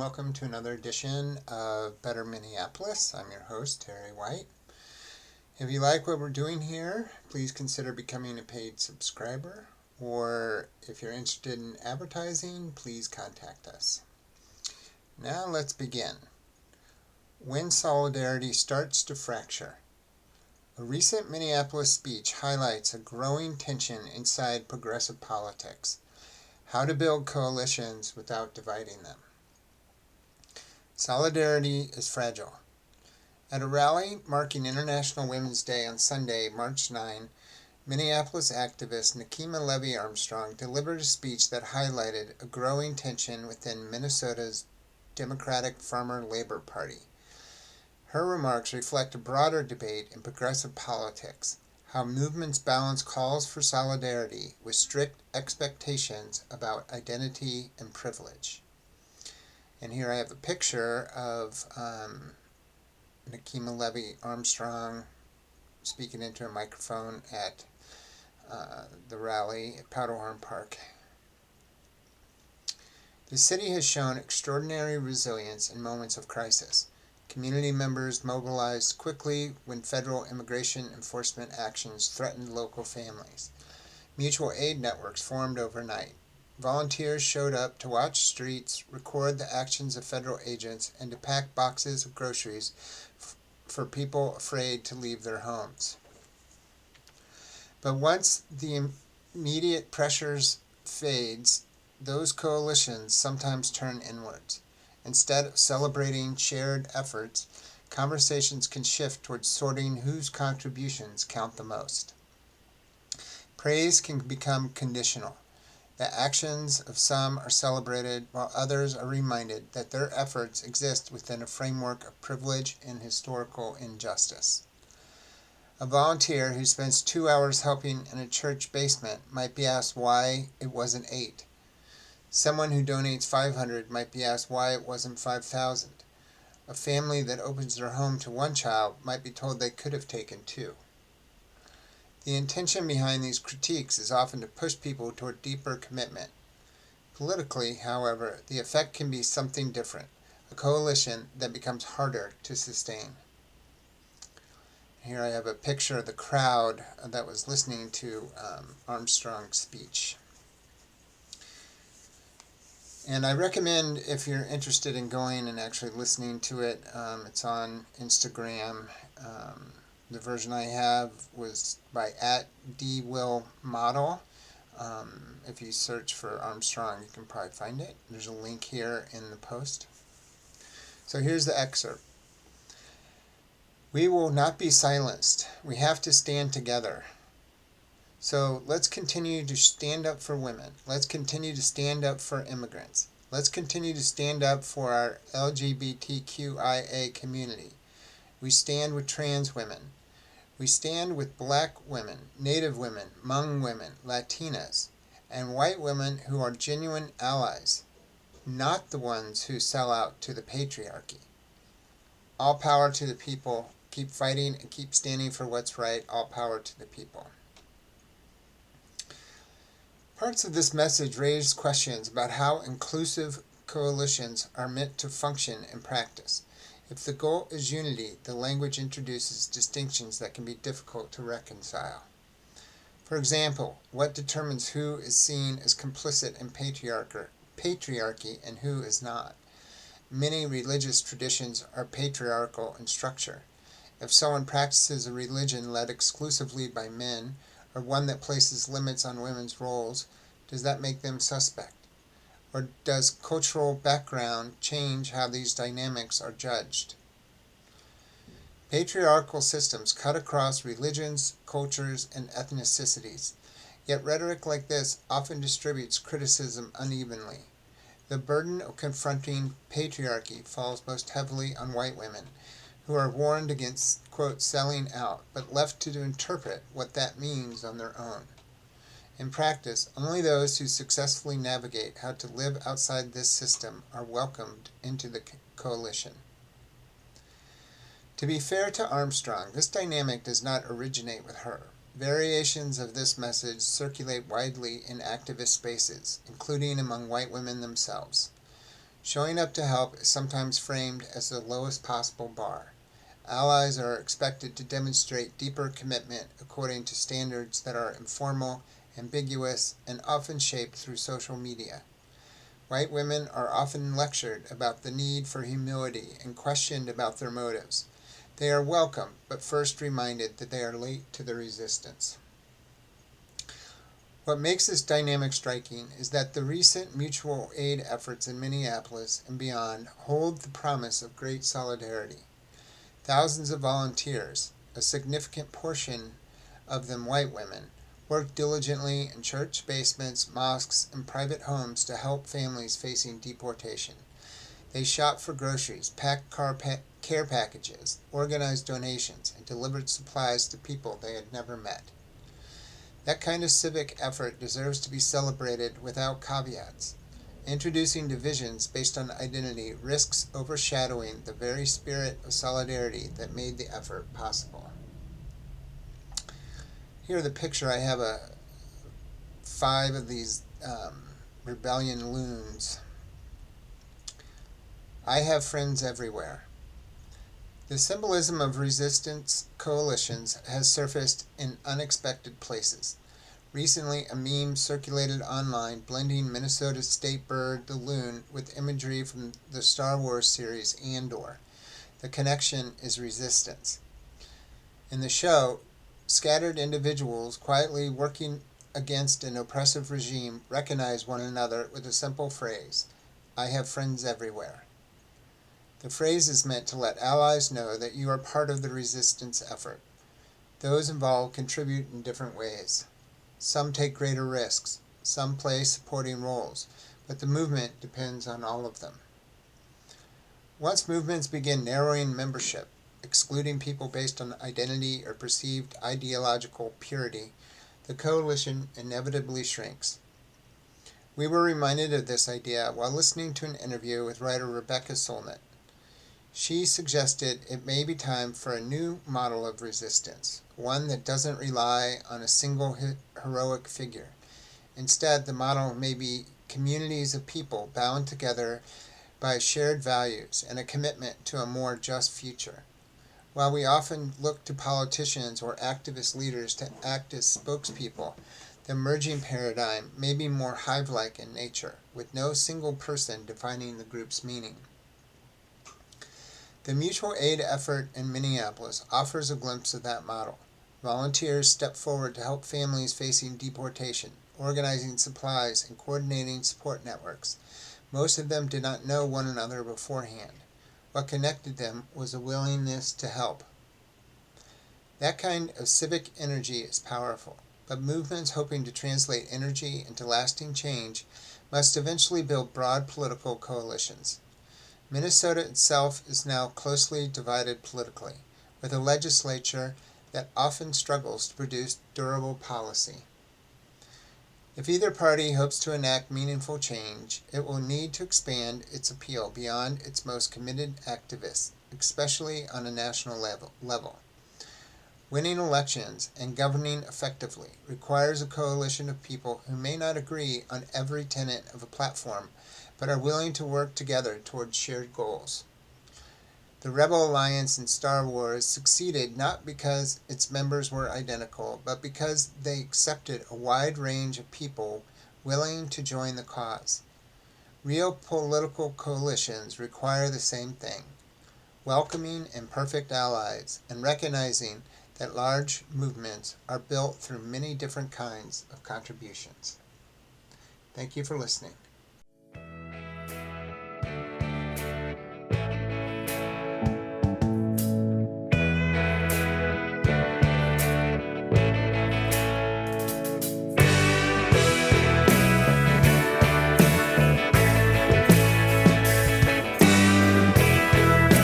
welcome to another edition of Better Minneapolis. I'm your host, Terry White. If you like what we're doing here, please consider becoming a paid subscriber, or if you're interested in advertising, please contact us. Now let's begin. When solidarity starts to fracture. A recent Minneapolis speech highlights a growing tension inside progressive politics. How to build coalitions without dividing them. Solidarity is fragile. At a rally marking International Women's Day on Sunday, March 9, Minneapolis activist Nekima Levy Armstrong delivered a speech that highlighted a growing tension within Minnesota's Democratic Farmer Labor Party. Her remarks reflect a broader debate in progressive politics, how movements balance calls for solidarity with strict expectations about identity and privilege. And here I have a picture of Nekima Levy Armstrong speaking into a microphone at the rally at Powderhorn Park. The city has shown extraordinary resilience in moments of crisis. Community members mobilized quickly when federal immigration enforcement actions threatened local families. Mutual aid networks formed overnight. Volunteers showed up to watch streets, record the actions of federal agents, and to pack boxes of groceries for people afraid to leave their homes. But once the immediate pressures fades, those coalitions sometimes turn inwards. Instead of celebrating shared efforts, conversations can shift towards sorting whose contributions count the most. Praise can become conditional. The actions of some are celebrated while others are reminded that their efforts exist within a framework of privilege and historical injustice. A volunteer who spends 2 hours helping in a church basement might be asked why it wasn't 8. Someone who donates $500 might be asked why it wasn't $5,000. A family that opens their home to one child might be told they could have taken 2. The intention behind these critiques is often to push people toward deeper commitment. Politically, however, the effect can be something different, a coalition that becomes harder to sustain. Here I have a picture of the crowd that was listening to Armstrong's speech. And I recommend, if you're interested in going and actually listening to it, it's on Instagram. The version I have was by @DWillModel. If you search for Armstrong, you can probably find it. There's a link here in the post. So here's the excerpt. We will not be silenced. We have to stand together. So let's continue to stand up for women. Let's continue to stand up for immigrants. Let's continue to stand up for our LGBTQIA community. We stand with trans women. We stand with black women, Native women, Hmong women, Latinas, and white women who are genuine allies, not the ones who sell out to the patriarchy. All power to the people. Keep fighting and keep standing for what's right. All power to the people. Parts of this message raise questions about how inclusive coalitions are meant to function in practice. If the goal is unity, the language introduces distinctions that can be difficult to reconcile. For example, what determines who is seen as complicit in patriarchy and who is not? Many religious traditions are patriarchal in structure. If someone practices a religion led exclusively by men, or one that places limits on women's roles, does that make them suspect? Or does cultural background change how these dynamics are judged? Patriarchal systems cut across religions, cultures, and ethnicities. Yet rhetoric like this often distributes criticism unevenly. The burden of confronting patriarchy falls most heavily on white women, who are warned against, quote, selling out, but left to interpret what that means on their own. In practice, only those who successfully navigate how to live outside this system are welcomed into the coalition. To be fair to Armstrong, this dynamic does not originate with her. Variations of this message circulate widely in activist spaces, including among white women themselves. Showing up to help is sometimes framed as the lowest possible bar. Allies are expected to demonstrate deeper commitment according to standards that are informal, ambiguous, and often shaped through social media. White women are often lectured about the need for humility and questioned about their motives. They are welcome, but first reminded that they are late to the resistance. What makes this dynamic striking is that the recent mutual aid efforts in Minneapolis and beyond hold the promise of great solidarity. Thousands of volunteers, a significant portion of them white women, work diligently in church basements, mosques, and private homes to help families facing deportation. They shopped for groceries, packed care packages, organized donations, and delivered supplies to people they had never met. That kind of civic effort deserves to be celebrated without caveats. Introducing divisions based on identity risks overshadowing the very spirit of solidarity that made the effort possible. Here are the picture. I have 5 of these rebellion loons. I have friends everywhere. The symbolism of resistance coalitions has surfaced in unexpected places. Recently, a meme circulated online blending Minnesota's state bird, the loon, with imagery from the Star Wars series Andor. The connection is resistance. In the show, scattered individuals quietly working against an oppressive regime recognize one another with a simple phrase, "I have friends everywhere." The phrase is meant to let allies know that you are part of the resistance effort. Those involved contribute in different ways. Some take greater risks, some play supporting roles, but the movement depends on all of them. Once movements begin narrowing membership, excluding people based on identity or perceived ideological purity, the coalition inevitably shrinks. We were reminded of this idea while listening to an interview with writer Rebecca Solnit. She suggested it may be time for a new model of resistance, one that doesn't rely on a single heroic figure. Instead, the model may be communities of people bound together by shared values and a commitment to a more just future. While we often look to politicians or activist leaders to act as spokespeople, the emerging paradigm may be more hive-like in nature, with no single person defining the group's meaning. The mutual aid effort in Minneapolis offers a glimpse of that model. Volunteers step forward to help families facing deportation, organizing supplies and coordinating support networks. Most of them did not know one another beforehand. What connected them was a willingness to help. That kind of civic energy is powerful, but movements hoping to translate energy into lasting change must eventually build broad political coalitions. Minnesota itself is now closely divided politically, with a legislature that often struggles to produce durable policy. If either party hopes to enact meaningful change, it will need to expand its appeal beyond its most committed activists, especially on a national level. Winning elections and governing effectively requires a coalition of people who may not agree on every tenet of a platform, but are willing to work together towards shared goals. The Rebel Alliance in Star Wars succeeded not because its members were identical, but because they accepted a wide range of people willing to join the cause. Real political coalitions require the same thing: welcoming imperfect allies and recognizing that large movements are built through many different kinds of contributions. Thank you for listening.